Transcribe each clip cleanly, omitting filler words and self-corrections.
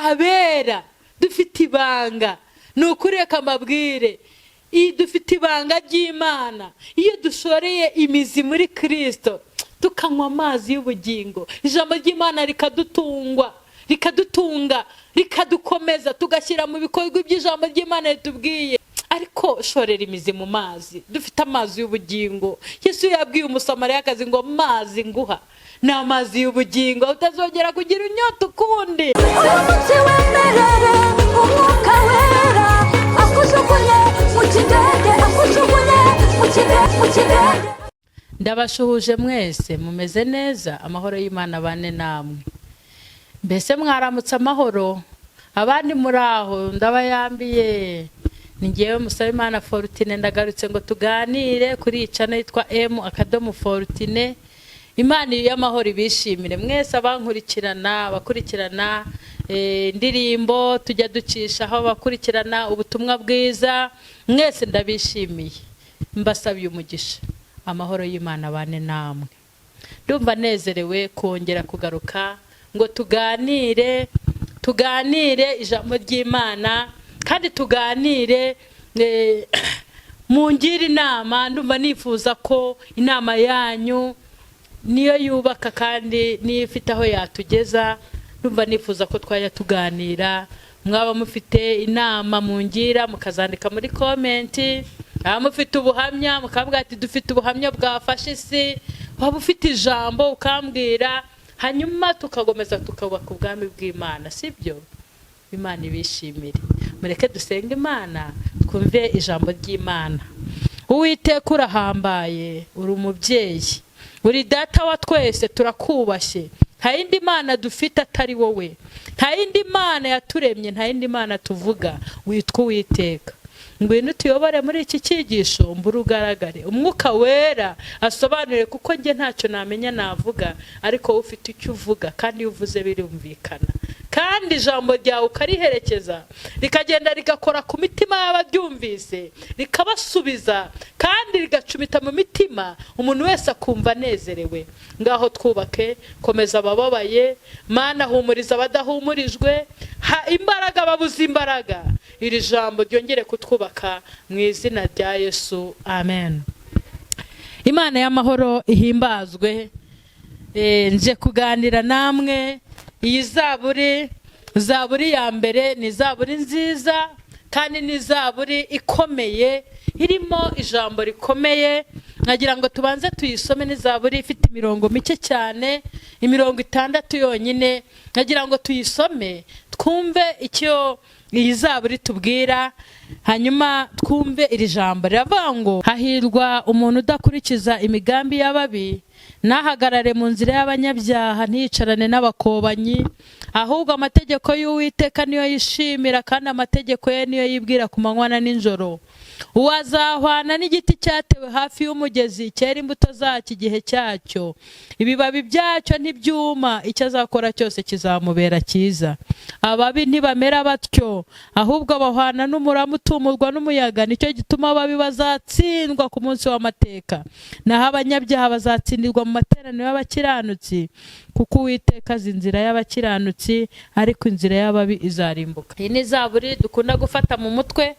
abera dufite ibanga. Nukuri reka mbabwire, dufite ibanga ry'Imana. Iyo dushoreye imizi muri Kristo tukanywa amazi y'ubugingo, ijambo ry'Imana rikadutunga, rikadukomeza, tugashyira mu bikorwa by'ijambo ry'Imana ritubwiye. Ariko shorera imizi mu mazi, dufite amazi y'ubugingo. Yesu yabwiye umusamariyakazi ngo amazi nguha ni amazi y'ubugingo, utazongera kugira inyota ukundi. Umunsi w'emerere umwuka wera akujugunye mu kidege, akujugunye mu kidege. Ndabashuhuje mwese, mumeze neza? Amahoro y'Imana abane namwe. Mbese mwaramutse amahoro? Abandi muraho ndabayambiye. Ningewe musaba Imana Fortune, ndagarutse ngo tuganire kuri channel yitwa M.FORTUNEE. Imana y'amahoro ibishimire mwese abankurikirana, bakurikirana indirimbo tujya ducisha aho bakurikirana ubutumwa bwiza. Mwese ndabishimiye, mbasabiye umugisha. Amahoro y'Imana abane namwe. Ndumva nezerewe kongera kugaruka ngo tuganire ijambo ry'Imana, kandi tuganire mungira inama. Ndumva nifuza ko inama yanyu niyo yubaka kandi niyo ifite aho yatugeza. Ndumva nifuza ko twajya tuganira. Mwaba mufite inama mungira mukazandika muri comment, mufite ubuhamya mukavuga ati dufite ubuhamya bwafashe isi, waba ufite ijambo ukambwira, hanyuma tukagomeza tukubaka ubwami bw'Imana, sibyo? Imana ibishimire. Mureke dusenge Imana, twumve ijambo ry'Imana. Uwiteka urahambaye, uri umubyeyi, uri data wa twese, turakubashye. Nta yindi Mana dufite atari wowe, nta yindi Mana yaturemye, nta yindi Mana tuvuga. Witwa Uwiteka. Ngwino tuyobore muri iki cyigisho, mbura ugaragare. Umwuka wera asobanure, kuko nge ntacyo namenya navuga, ariko ufite icyo uvuga, kandi iyo uvuze birumvikana. Kandi ijambo ryawe ukariherekeza, rikagenda rigakora ku mitima y'abaryumvise, rikabasubiza kandi rigacumita mu mitima, umuntu wese akumva anezerewe. Ngaho twubake, komeza abababaye, Mana humuriza abadahumurijwe, ha imbaraga babuze imbaraga. Iri jambo ryongere kutwubaka mu izina rya Yesu, amen. Imana y'amahoro ihimbazwe. Nje kuganira namwe iyi zaburi ya mbere. Ni zaburi nziza kandi ni zaburi ikomeye, irimo ijambo rikomeye. Nagira ngo tubanze tuyisome. Ni zaburi ifite imirongo mike cyane, imirongo 6 yonyine. Nagira ngo tuyisome twumve icyo iyi zaburi tubwira, hanyuma twumve iri jambo. Riravuga ngo hahirwa umuntu udakurikiza imigambi y'ababi, nahagarare mu nzira y'abanyabyaha, ntiyicarane n'abakobanyi. Ahubwo amategeko y'Uwiteka niyo yishimira, kandi amategeko ye niyo yibwira ku manywa na nijoro. Uwazahwana n'igiti cyatewe hafi y'umugezi, cyera imbuto zacyo igihe cyacyo, ibibabi byacyo ntibyuma, icyo azakora cyose kizamubera cyiza. Ababi ntibamera batyo, ahubwo bahwana n'umurama utumurwa n'umuyaga. Nicyo gituma ababi bazatsindwa ku munsi w'amateka, naho abanyabyaha bazatsindirwa mu materaniro y'abakiranutsi. Kuko Uwiteka azi inzira y'abakiranutsi, ariko inzira y'ababi izarimbuka. Iyi ni zaburi dukunda gufata mu mutwe,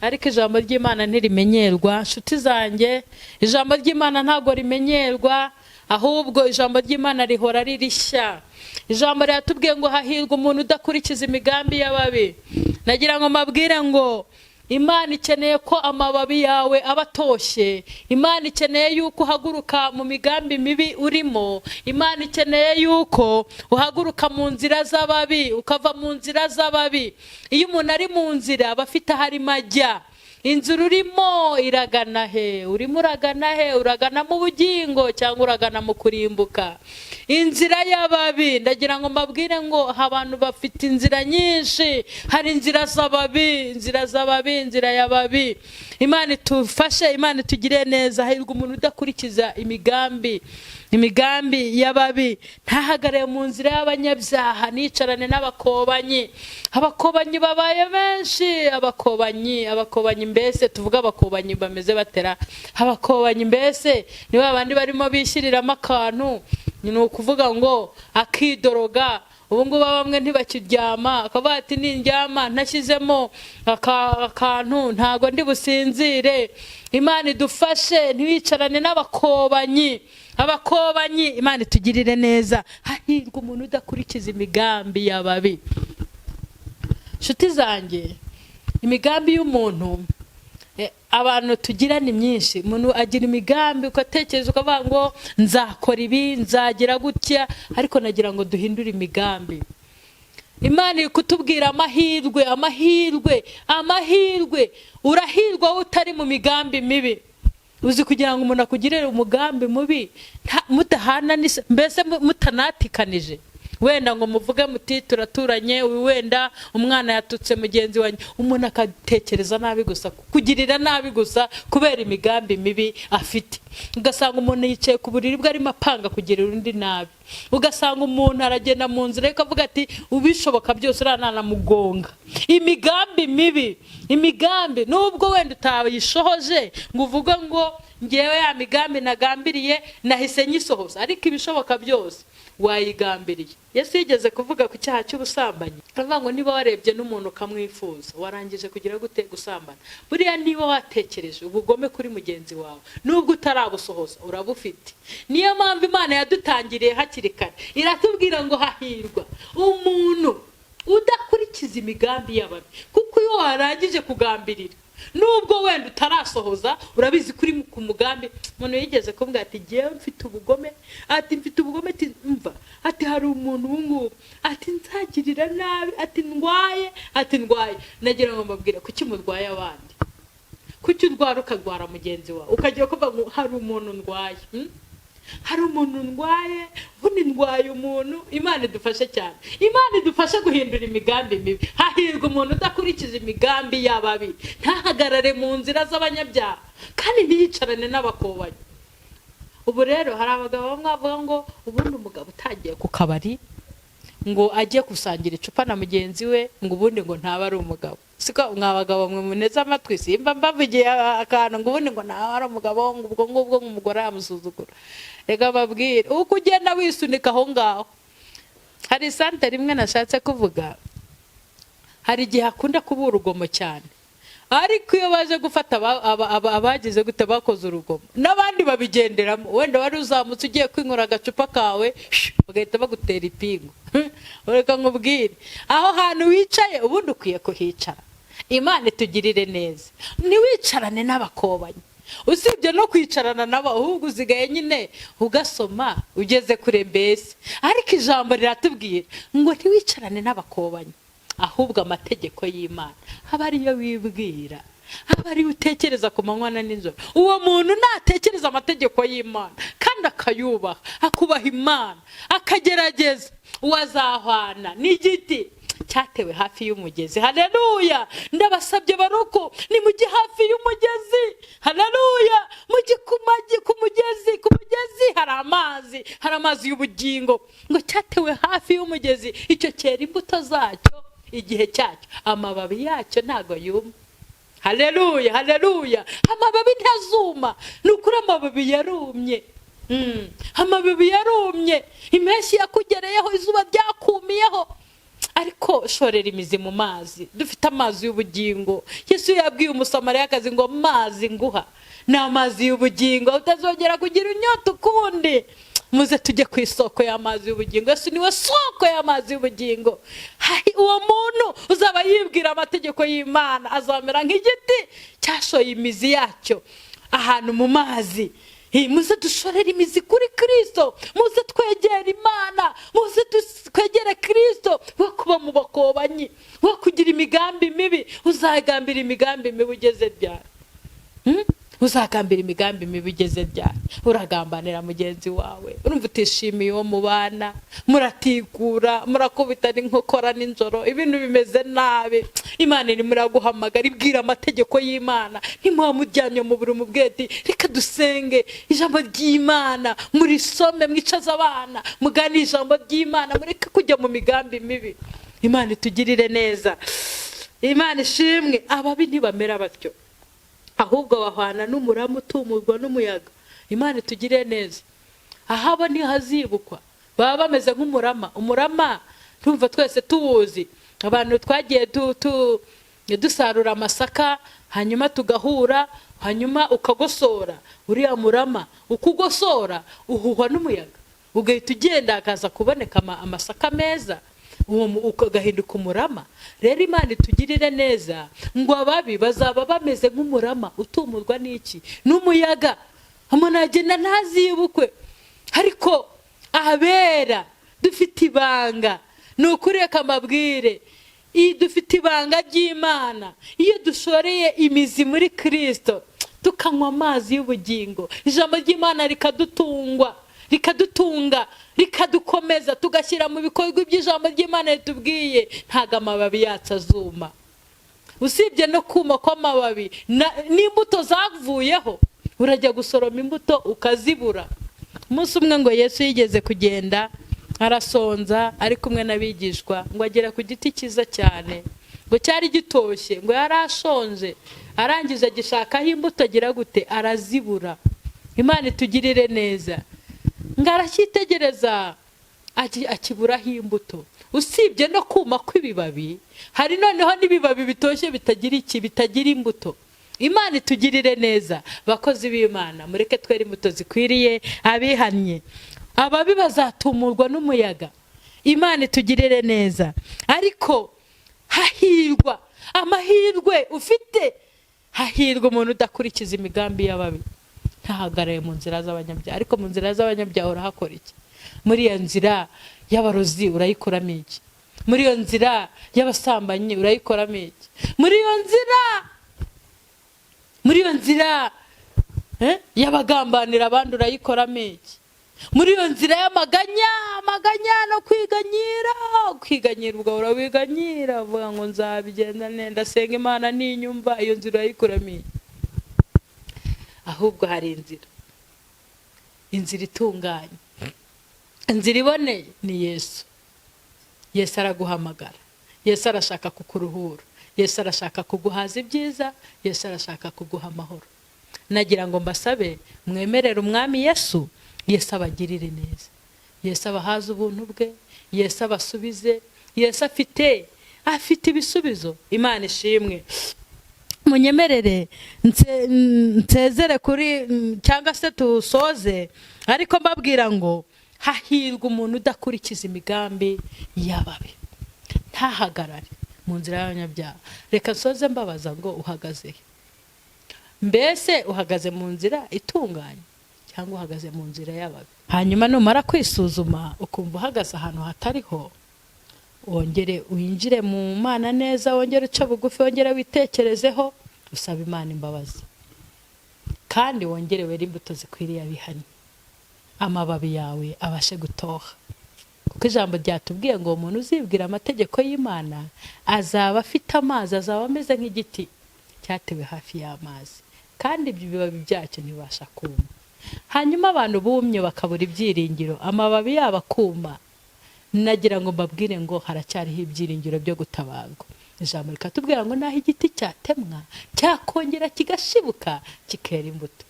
ariko ijambo ry'Imana ntirimenyerwa. Nshuti zanjye, ijambo ry'Imana ntago rimenyerwa, ahubwo ijambo ry'Imana rihora ari rishya. Ijambo ryatubwiye ngo hahirwa umuntu udakurikiza imigambi y'ababi. Nagira ngo mabwire ngo Imana ikeneye ko amababi yawe abatoshye. Imana ikeneye yuko uhaguruka mu migambi mibi urimo. Imana ikeneye yuko uhaguruka mu nzira z'ababi, ukava mu nzira z'ababi. Iyo umuntu ari mu nzira aba afite ahari majya. Inzira urimo iragana he? Urimo uragana he? Uragana mu bugingo cyangwa uragana mu kurimbuka? Inzira y'ababi, ndagira ngo mbabwire ngo abantu bafite inzira nyinshi. Hari inzira z'ababi, inzira y'ababi. Imana itufashe, Imana itugire neza. Hahirwa umuntu udakurikiza imigambi y'ababi, ntahagarare mu nzira y'abanyabyaha, nicarane n'abakobanyi. Abakobanyi babaye benshi. Abakobanyi mbese tuvuga abakobanyi bameze batera. Abakobanyi mbese ni babandi barimo bishyiriramo akantu, ni ukuvuga ngo akidoroga ubu ngubu bamwe ntibakiryama, akavuga ati nindyama ntashyizemo akantu ntago ndi businzire. Imana idufashe ntiwicarane n'abakobanyi. Abakobanyi, Imana itugirire neza. Hahirwa umuntu udakurikiza imigambi y'ababi. Nshuti zanjye, imigambi y'umuntu abantu tugira ni myinshi. Umuntu agira imigambi ukatekereza ukavuga ngo nzakora ibi, nzagira gutya, ariko nagira ngo duhindure imigambi. Imana iri kutubwira amahirwe, amahirwe, amahirwe. Urahirwa utari mu migambi mibi. Uzi kugira ngo umuntu akugirire umugambi mubi mudahana mbese mutanatikanije. Wenda ngo muvuge muti turaturanye, wenda umwana yatutse mugenzi wanyu, umuntu akatekereza nabi gusa, kugirira nabi gusa kubera imigambi mibi afite. Ugasanga umuntu yicaye ku buriri bwe arimo apanga kugirira undi nabi. Ugasanga umuntu aragenda mu nzira akavuga ati ubishoboka byose uranana mugonga. Imigambi mibi, imigambi nubwo wenda utayishohoje ngo uvuge ngo ngewe ya migambi nagambiriye nahise nyisohoza, ariko ibishoboka byose wayigambiriye. Yesu yigeze kuvuga ku cyaha cy'ubusambanyi, aravuga ngo niba warebye n'umuntu ukamwifuza warangije kugira gute gusambana. Buriya niba watekereje ubugome kuri mugenzi wawe nubwo utarabusohoza urabufite. Niyo mpamvu Imana yadutangiriye hakiri kare iratubwira ngo hahirwa umuntu udakurikiza imigambi y'ababi, kuko iyo warangije kugambirira nubwo wenda utarasohoza urabizi kuri ku mugambi. Umuntu yigeze kumbwira ati ngewe mfite ubugome, ati mfite ubugome, ati mva, ati hari umuntu ubungubu ati nzagirira nabi, ati ndwaye, ati ndwaye. Nagira ngo mbabwire kuki murwaye abandi, kuki urwara ukagwara mugenzi wawe ukagira kuvuga ngo hari umuntu ndwaye. Hari umuntu ndwaye, ubundi ndwaye umuntu. Imana idufashe cyane, Imana idufashe guhindura imigambi mibi. Hahirwa umuntu udakurikiza imigambi y'ababi, ntahagarare mu nzira z'abanyabyaha kandi ntiyicarane n'abakobanyi. Ubu rero hari abagabo bamwe bavuga ngo ubundi umugabo utagiye ku kabari ngo ajye gusangira icupa na mugenzi we ngo ubundi ngo ntaba ari umugabo. Siko mwabagabo mwe muneza amatwi, simba mbavugiye akantu ngo ubundi ngo ntaba ari umugabo, ngo ubwo ngubwo umugore yamusuzugura. Rega babwire uko ugenda wisunika aho ngaho. Hari sante rimwe nashatse kuvuga, hari igihe akunda kuba urugomo cyane, ariko iyo baje gufata abagize gute bakoze urugomo n'abandi babigenderamo, wenda wari uzamutse ugiye kwinkora agacupa kawe bagahita bagutera ipingu. Ureka nkubwire aho hantu wicaye ubundi ukwiye kuhicara. Imana itugirire neza, ntiwicarane n'abakobanyi. Usibye no kwicarana nabo ahubwo uzigaye nyine ugasoma ugeze kure mbese. Ariko ijambo riratubwira ngo ntiwicarane n'abakobanyi, ahubwo amategeko y'Imana aba ariyo wibwira, aba ari utekereza ku manywa na nijoro. Uwo muntu natekereza amategeko y'Imana kandi akayubaha, akubaha Imana, akagerageza, uwazahwana n'igiti cyatewe hafi y'umugezi. Haleluya! Ndabasabye baruko ni mujye hafi y'umugezi. Haleluya! Mujye ku mugezi hari amazi y'ubugingo, ngo cyatewe hafi y'umugezi. Icyo cyera imbuto zacyo igihe cyacyo, amababi yacyo ntago yuma. Haleluya, haleluya! Amababi ntazuma, nukuri amababi yarumye. Amababi yarumye, impeshyi yakugereyeho, izuba ryakumiyeho, ariko shorera imizi mu mazi. Dufite amazi y'ubugingo. Yesu yabwiye umusamariyakazi ngo mazi nguha ni amazi y'ubugingo, utazongera kugira inyota ukundi. Muze tujye ku isoko y'amazi y'ubugingo. Yesu niwe soko y'amazi y'ubugingo. Uwo muntu uzaba yibwira amategeko y'Imana azamera nk'igiti cyashoye imizi yacyo ahantu mu mazi. Muze dushorere imizi kuri Kristo, muze twegera Imana, muze twegere Kristo. Wo kuba mu bakobanyi, wo kugira imigambi mibi. Uzagambira imigambi mibi ugeze ryari? Uzagambira imigambi mibi ugeze ryari? Uragambanira mugenzi wawe, urumva utishimiye uwo mubana, muratigura, murakubitana inkokora n'injoro, ibintu bimeze nabi. Imana iri muraguhamagara, ibwira amategeko y'Imana. Ntimuha mujyanye mu buri mubweti, reka dusenge ijambo ry'Imana, murisome, mwicaza abana, mugane ijambo ry'Imana, mureke kujya mu migambi mibi. Imana itugirire neza, Imana ishimwe. Ababi ntibamera batyo, ahubwo bahwana n'umurama utumurwa n'umuyaga. Imana itugirire neza. Ahabo ntihazibukwa, baba bameze nk'umurama. Umurama Tumva twese tuwuzi. Abantu twagiye dusarura amasaka, hanyuma tugahura, hanyuma ukagosora. Uriya murama ukugosora uhuhwa n'umuyaga, ugahita ugenda akaza kuboneka amasaka meza, uwo ukagahinduka umurama. Rero Imana itugirire neza ngo ababi bazaba bameze nk'umurama utumurwa n'iki? N'umuyaga. Umuntu agenda ntazibukwe, ariko abera dufite ibanga. Ni ukuri reka mbabwire, dufite ibanga ry'Imana. Iyo dushoreye imizi muri Kristo, tukanywa amazi y'ubugingo, ijambo ry'Imana rikadutunga, rikadukomeza, tugashyira mu bikorwa iby'ijambo ry'Imana ritubwiye, ntago amababi yacu azuma. Usibye no kuma kw'amababi, n'imbuto zavuyeho, urajya gusoroma imbuto ukazibura. Umunsi umwe ngo Yesu yigeze kugenda arasonza ari kumwe n'abigishwa, ngo agera ku giti cyiza cyane, ngo cyari gitoshye, ngo yarashonje, arangiza gishakaho imbuto agira gute? Arazibura. Imana itugirire neza. Ngo aracyitegereza akiburaho imbuto. Usibye no kuma kw'ibibabi, hari noneho n'ibibabi bitoshye bitagira imbuto. Imana itugirire neza. Bakozi b'Imana, mureke twere imbuto zikwiriye abihannye. Ababi bazatumurwa n'umuyaga. Imana itugirire neza. Ariko hahirwa, amahirwe ufite, hahirwa umuntu udakurikiza imigambi y'ababi, ntahagaraye mu nzira z'abanyabyaha. Ariko mu nzira z'abanyabyaha urahakora iki? Muri iyo nzira y'abarozi urayikoramo iki? Muri iyo nzira y'abasambanyi urayikoramo iki? Muri iyo nzira y'abagambanira abandi urayikoramo iki? Muri iyo nzira y'amaganya no kwiganyira ubwo urawiganyira, uvuga ngo nzabigenda nenda, senga Imana ninyumva. Iyo nzira urayikoramo iki? Ahubwo hari inzira itunganye, inzira iboneye ni Yesu. Yesu araguhamagara, Yesu arashaka kukuruhura, Yesu arashaka kuguhaza ibyiza, Yesu arashaka kuguha amahoro. Nagira ngo mbasabe mwemerere umwami Yesu, Yesu abagirire neza, Yesu abahaza ubuntu bwe, Yesu abasubize. Yesu afite ibisubizo. Imana ishimwe. Munyemerere nsezere kuri cyangwa se tusoze, ariko mbabwira ngo hahirwa umuntu udakurikiza imigambi y'ababi, ntahagarare mu nzira y'abanyabyaha. Reka nsoze mbabaza ngo uhagaze he? Mbese uhagaze mu nzira itunganye cyangwa uhagaze mu nzira y'ababi? Hanyuma numara kwisuzuma ukumva uhagaze ahantu hatariho, wongere winjire mu Mana neza, wongere uca bugufi, wongere witekerezeho, usaba Imana imbabazi, kandi wongere wera imbuto zikwiriye abihannye, amababi yawe abashe gutoha. Kuko ijambo ryatubwiye ngo umuntu uzibwira amategeko y'Imana azaba afite amazi, azaba ameze nk'igiti cyatewe hafi y'amazi, kandi ibyo bibabi byacyo ntibasha kuma. Hanyuma abantu bumye bakabura ibyiringiro, amababi yabo akuma. Nagira ngo mbabwire ngo haracyariho ibyiringiro byo gutabarwa. Ijambo rikatubwira ngo naho igiti cyatemwa cyakongera kigashibuka kikera imbuto.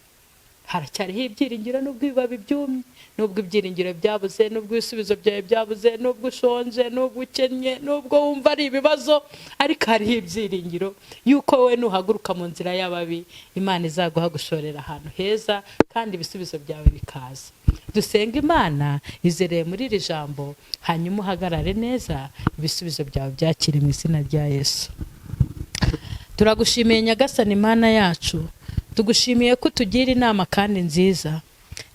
Haracyariho ibyiringiro nubwo ibibabi byumye, nubwo ibyiringiro byabuze, nubwo ibisubizo byawe byabuze, nubwo ushonje, nubwo ukennye, nubwo wumva ari ibibazo, ariko hariho ibyiringiro yuko wowe nuhaguruka mu nzira y'ababi, Imana izaguha gushorera ahantu heza kandi ibisubizo byawe bikaza. Dusenga Imana izereye muri iri jambo, hanyuma uhagarare neza, ibisubizo byawe byakire mu izina rya Yesu. Turagushimiye Nyagasani Imana yacu, tugushimiye ko tugira inama kandi nziza.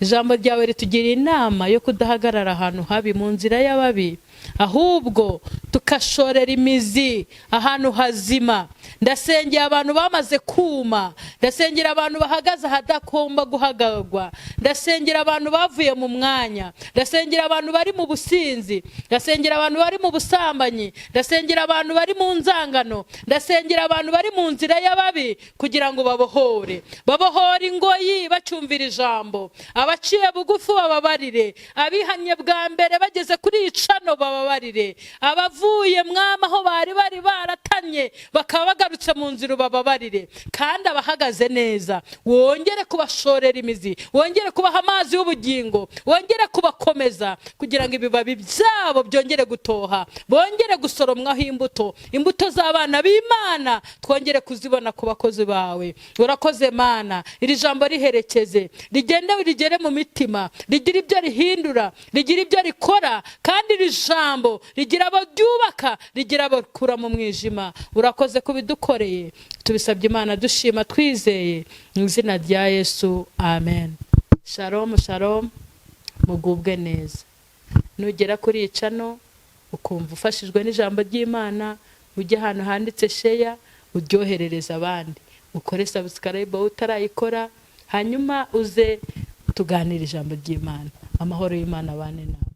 Ijambo ryawe ritugira inama yo kudahagarara ahantu habi mu nzira y'ababi, ahubwo tukashorera imizi ahantu hazima. Ndasengera abantu bamaze kuma, ndasengera abantu bahagaze ahadakomba guhagararwa, ndasengera abantu bavuye mu mwanya, ndasengera abantu bari mu businzi, ndasengera abantu bari mu busambanyi, ndasengera abantu bari mu nzangano, ndasengera abantu bari mu nzira y'ababi, kugira ngo babohore ingoyi bacyumvira ijambo, abaciye bugufi bababarire, abihannye bwa mbere bageze kuri icano bababarire, abavuye mwama aho bari barataye bagoramye bakaba bagarutse mu nzira bababarire, kandi abahagaze neza wongere kubashorera imizi, wongere kubaha amazi y'ubugingo, wongere kubakomeza kugira ngo ibibabi byabo byongere gutoha, bongere gusoromwaho imbuto z'abana b'Imana twongere kuzibona ku bakozi bawe. Urakoze Mana, iri jambo riherekeze, rigende rigere mu mitima, rigira ibyo rihindura, rigira ibyo rikora, kandi iri jambo rigira abo ryubaka, rigira abo kura mu mwijima. Urakoze kubidukoreye, tubisabye Imana dushima twizeye mu izina rya Yesu, amen. Shalom shalom, mugubwe neza. Nugera kuri icano ukumva ufashijwe n'ijambo ry'Imana, ujye ahantu handitse share, uryoherereza abandi, ukore subscribe utarayikora, hanyuma uze tuganire ijambo ry'Imana. Amahoro y'Imana abane nawe.